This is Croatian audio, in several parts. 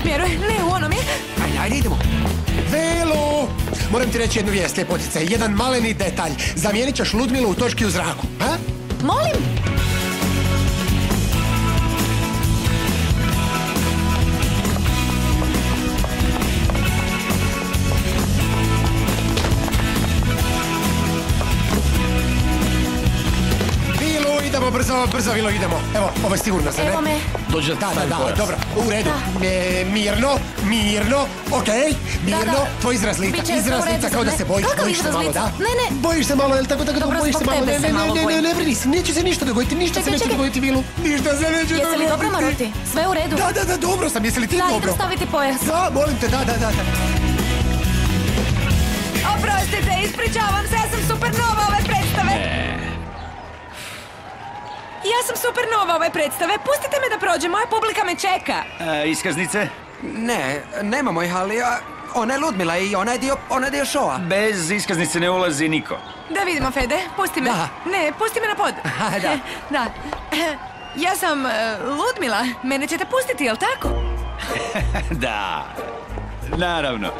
smjeru, ne u onom je. Ajde, idemo. Velo! Moram ti reći jednu vijest, ljepotice. Jedan maleni detalj. Zamijenit ćeš Ludmilu u točki u zraku. Ha? Molim? Idemo brzo, Vilo, idemo. Evo, ovo je sigurno za ne. Evo me. Dođe Da, dobro, u redu. Mirno, okej, mirno. Tvoj izraz lica, izraznica kao da se bojiš. Kakav izraz lica? Ne. Bojiš se malo, jel tako, bojiš se malo. Ne brini se, neće se ništa dogoditi, ništa se neće dogoditi, Vilu. Ništa se neće dogoditi. Jesi li dobro, Maroti? Sve u redu? Da, dobro sam, jesi li ti dobro? Da, idem staviti pojas. Da, molim te, da. Oprostite, ispričavam se, ja sam supernova ove predstave. Ja sam supernova ove predstave. Pustite me da prođem, moja publika me čeka. Iskaznice? Ne, nemamo ih, ali ona je Ludmila i ona je dio šova. Bez iskaznice ne ulazi niko. Da vidimo, Fede, pusti me. Da. Ne, pusti me na pod. Da. Ja sam Ludmila, mene ćete pustiti, jel tako? Da, naravno.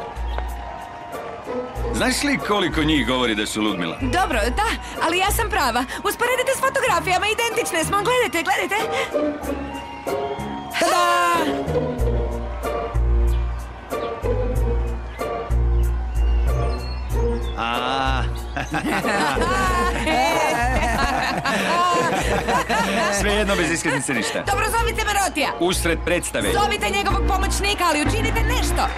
Znaš li koliko njih govori da su Ludmila? Dobro, da, ali ja sam prava. Usporedite s fotografijama, identične smo. Gledajte. Da! Svejedno bez iskaznice ništa. Dobro, zovite Marotija. Usred predstave. Zovite njegovog pomoćnika, ali učinite nešto.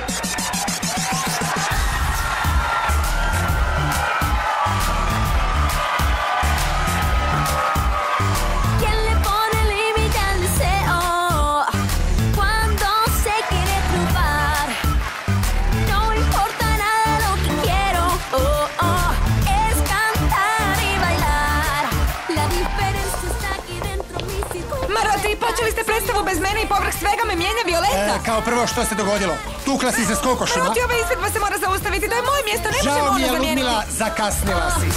Počeli ste predstavu bez mene i povrh svega me mijenja Violeta. Kao prvo, što se dogodilo? Tukla si se s kokošima. Maroti, ova izvedba se mora zaustaviti, to je moje mjesto, ne možemo ono zamijeniti. Žao mi je, Ludmila, zakasnila si.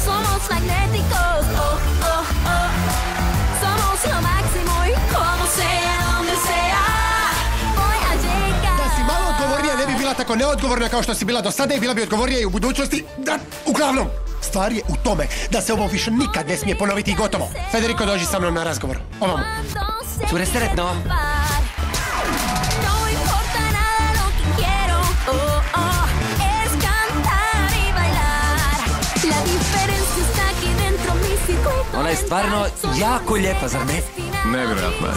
Somos magnéticos, somos lo máximo y como sea, donde sea, voy a llegar. Da si malo odgovornija, ne bi bila tako neodgovorna kao što si bila do sada i bila bi odgovornija i u budućnosti. Da, uglavnom, stvar je u tome da se ovo više nikad ne smije ponoviti i gotovo. Federico, dođi sa mnom na razgovor. Ovamo. Cure, sretno. Ona je stvarno jako lijepa, zar ne? Nevjerojatno je.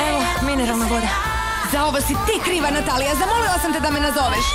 Evo, mineralna voda. Za ovo si ti kriva, Natalija. Zamolila sam te da me nazoveš.